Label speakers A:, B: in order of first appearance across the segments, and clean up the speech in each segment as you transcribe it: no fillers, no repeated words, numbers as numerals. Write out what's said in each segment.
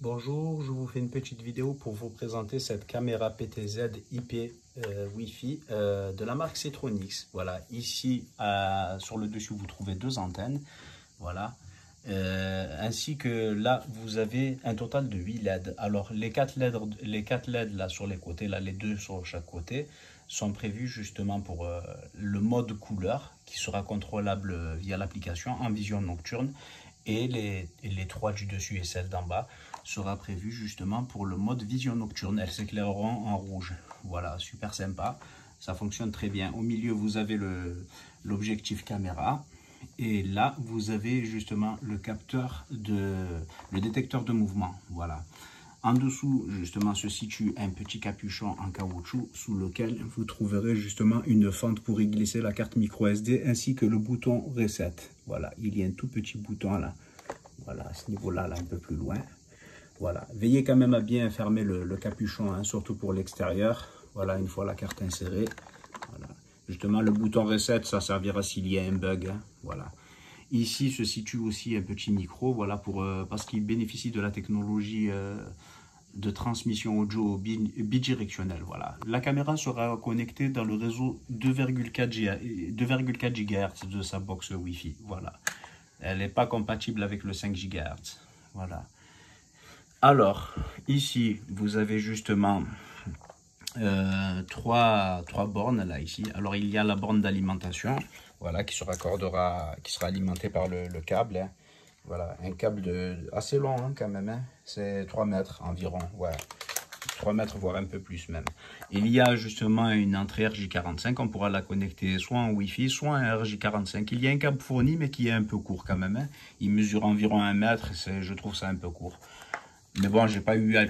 A: Bonjour, je vous fais une petite vidéo pour vous présenter cette caméra PTZ IP Wi-Fi de la marque Setronics. Voilà, ici sur le dessus vous trouvez deux antennes, voilà, ainsi que là vous avez un total de 8 LED. Alors les 4 LED là sur les côtés, là les deux sur chaque côté, sont prévus justement pour le mode couleur qui sera contrôlable via l'application en vision nocturne. Et les 3 du dessus et celle d'en bas sera prévu justement pour le mode vision nocturne. Elles s'éclaireront en rouge. Voilà, super sympa. Ça fonctionne très bien. Au milieu, vous avez l'objectif caméra. Et là, vous avez justement le détecteur de mouvement. Voilà. En dessous, justement, se situe un petit capuchon en caoutchouc sous lequel vous trouverez justement une fente pour y glisser la carte micro SD ainsi que le bouton reset. Voilà, il y a un tout petit bouton là. Voilà, à ce niveau-là, là, un peu plus loin. Voilà, veillez quand même à bien fermer le capuchon, hein, surtout pour l'extérieur. Voilà, une fois la carte insérée. Voilà. Justement, le bouton reset, ça servira s'il y a un bug. Hein, voilà. Ici se situe aussi un petit micro, voilà, parce qu'il bénéficie de la technologie de transmission audio bidirectionnelle. Voilà. La caméra sera connectée dans le réseau 2,4 GHz de sa box Wi-Fi. Voilà. Elle n'est pas compatible avec le 5 GHz. Voilà. Alors, ici, vous avez justement trois bornes là ici. Alors, il y a la borne d'alimentation, voilà, qui sera alimentée par le câble. Hein. Voilà, un câble assez long hein, quand même. Hein. C'est 3 mètres environ. Ouais. 3 mètres, voire un peu plus même. Il y a justement une entrée RJ45. On pourra la connecter soit en Wi-Fi, soit en RJ45. Il y a un câble fourni, mais qui est un peu court quand même. Hein. Il mesure environ 1 mètre. Je trouve ça un peu court. Mais bon, j'ai pas eu à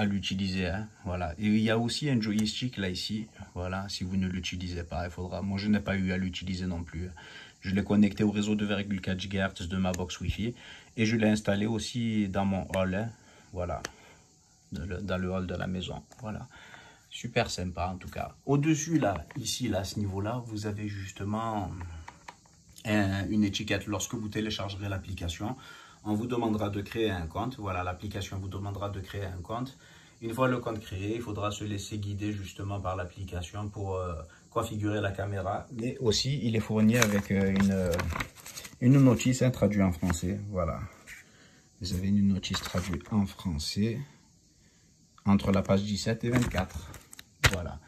A: l'utiliser. Hein. Voilà. Et il y a aussi un joystick là ici. Voilà, si vous ne l'utilisez pas, il faudra. Moi, je n'ai pas eu à l'utiliser non plus. Je l'ai connecté au réseau 2,4 GHz de ma box Wi-Fi. Et je l'ai installé aussi dans mon hall. Hein. Voilà. Dans le hall de la maison. Voilà. Super sympa en tout cas. Au-dessus, là, ici, là, à ce niveau-là, vous avez justement une étiquette. Lorsque vous téléchargerez l'application, on vous demandera de créer un compte. Voilà, l'application vous demandera de créer un compte. Une fois le compte créé, il faudra se laisser guider justement par l'application pour configurer la caméra. Mais aussi, il est fourni avec une notice hein, traduite en français. Voilà. Vous avez une notice traduite en français entre la page 17 et 24. Voilà.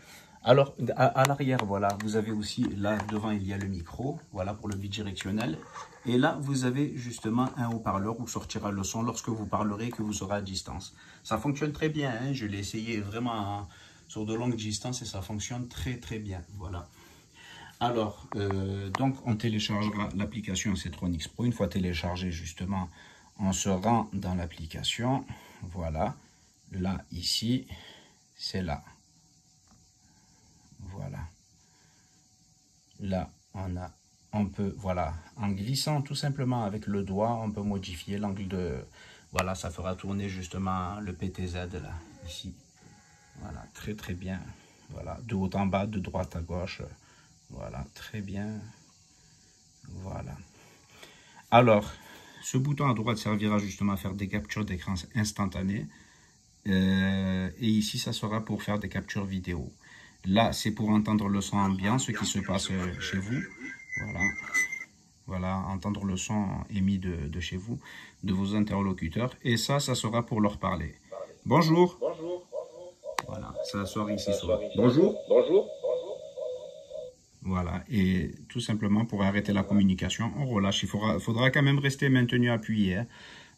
A: Alors, à l'arrière, voilà, vous avez aussi, là, devant, il y a le micro, voilà, pour le bidirectionnel. Et là, vous avez justement un haut-parleur où sortira le son lorsque vous parlerez et que vous serez à distance. Ça fonctionne très bien, hein, je l'ai essayé vraiment sur de longues distances et ça fonctionne très, très bien, voilà. Alors, donc, on téléchargera l'application Setronics Pro. Une fois téléchargée, justement, on se rend dans l'application, voilà. Là, ici, c'est là. Voilà. Là, on peut, voilà, en glissant tout simplement avec le doigt, on peut modifier l'angle de, voilà, ça fera tourner justement le PTZ là, ici. Voilà, très très bien. Voilà, de haut en bas, de droite à gauche. Voilà, très bien. Voilà. Alors, ce bouton à droite servira justement à faire des captures d'écran instantanées. Et ici, ça sera pour faire des captures vidéo. Là, c'est pour entendre le son ambiant, ce qui se passe chez vous. Voilà. Voilà, entendre le son émis de chez vous, de vos interlocuteurs. Et ça sera pour leur parler. Bonjour. Bonjour. Voilà, ça sort ici. Bonjour. Bonjour. Voilà, et tout simplement pour arrêter la communication, on relâche. Il faudra quand même rester maintenu appuyé. Hein.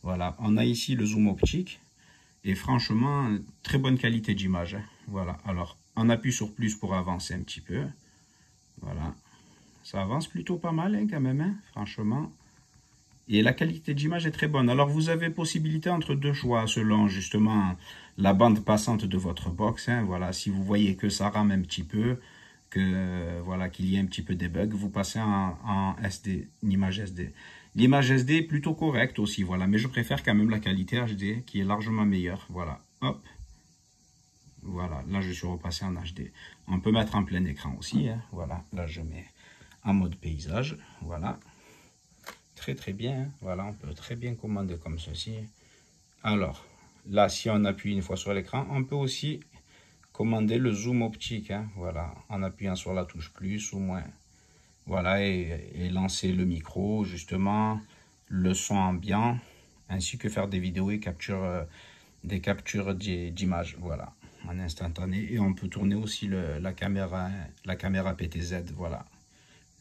A: Voilà, on a ici le zoom optique. Et franchement, très bonne qualité d'image. Hein. Voilà, alors on appuie sur plus pour avancer un petit peu. Voilà, ça avance plutôt pas mal hein, quand même, hein, franchement. Et la qualité d'image est très bonne. Alors vous avez possibilité entre deux choix selon justement la bande passante de votre box. Hein. Voilà, si vous voyez que ça rame un petit peu, que voilà qu'il y ait un petit peu des bugs, vous passez en SD, une image SD. L'image SD est plutôt correcte aussi, voilà, mais je préfère quand même la qualité HD qui est largement meilleure. Voilà, hop. Voilà, là je suis repassé en HD. On peut mettre en plein écran aussi, hein. Voilà, là je mets en mode paysage, voilà. Très très bien, hein. Voilà, on peut très bien commander comme ceci. Alors, là, si on appuie une fois sur l'écran, on peut aussi commander le zoom optique, hein, voilà, en appuyant sur la touche plus ou moins. Voilà, et lancer le micro, justement, le son ambiant, ainsi que faire des vidéos et des captures d'images, voilà, en instantané. Et on peut tourner aussi la caméra PTZ, voilà.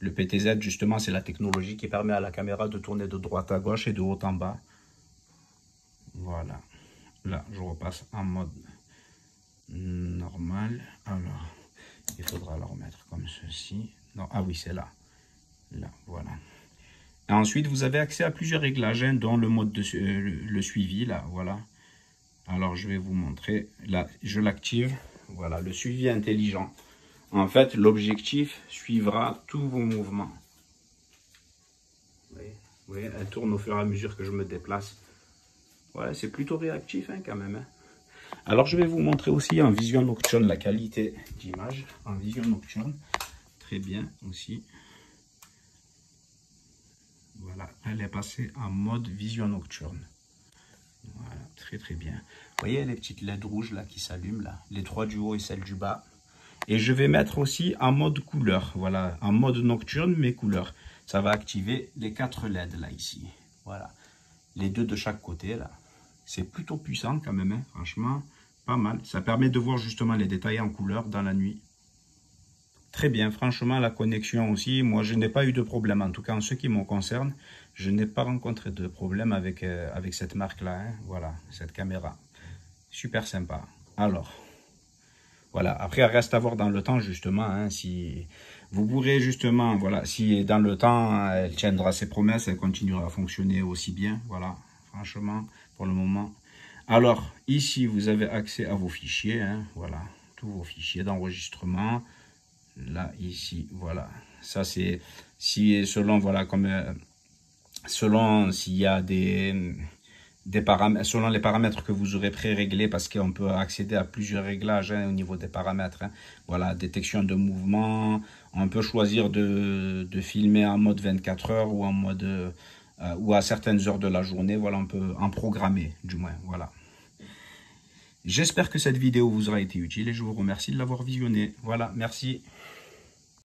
A: Le PTZ, justement, c'est la technologie qui permet à la caméra de tourner de droite à gauche et de haut en bas. Voilà. Là, je repasse en mode normal. Alors, il faudra le remettre comme ceci. Non, ah oui, c'est là. Là, voilà. Et ensuite, vous avez accès à plusieurs réglages, hein, dont le mode de le suivi, là, voilà. Alors, je vais vous montrer. Là, je l'active. Voilà, le suivi intelligent. En fait, l'objectif suivra tous vos mouvements. Vous voyez, elle tourne au fur et à mesure que je me déplace. Ouais, c'est plutôt réactif, hein, quand même. Hein. Alors, je vais vous montrer aussi en vision nocturne la qualité d'image. En vision nocturne, très bien aussi. Voilà, elle est passée en mode vision nocturne. Voilà, très très bien. Vous voyez les petites LED rouges là qui s'allument là, les trois du haut et celle du bas. Et je vais mettre aussi en mode couleur, voilà, en mode nocturne mais couleur. Ça va activer les 4 LED là ici. Voilà, les 2 de chaque côté là. C'est plutôt puissant quand même, hein, franchement, pas mal. Ça permet de voir justement les détails en couleur dans la nuit. Très bien, franchement, la connexion aussi, moi je n'ai pas eu de problème, en tout cas en ce qui me concerne, je n'ai pas rencontré de problème avec cette marque-là, hein. Voilà, cette caméra, super sympa. Alors, voilà, après elle reste à voir dans le temps justement, hein, si vous pourrez justement, voilà, si dans le temps elle tiendra ses promesses, elle continuera à fonctionner aussi bien, voilà, franchement, pour le moment. Alors, ici vous avez accès à vos fichiers, hein, voilà, tous vos fichiers d'enregistrement. Là, ici, voilà. Ça, c'est si selon, voilà, comme selon s'il y a des paramètres, selon les paramètres que vous aurez pré-réglés, parce qu'on peut accéder à plusieurs réglages, hein, au niveau des paramètres. Hein. Voilà, détection de mouvement. On peut choisir de filmer en mode 24 heures ou en mode ou à certaines heures de la journée. Voilà, on peut en programmer, du moins. Voilà. J'espère que cette vidéo vous aura été utile et je vous remercie de l'avoir visionnée. Voilà, merci.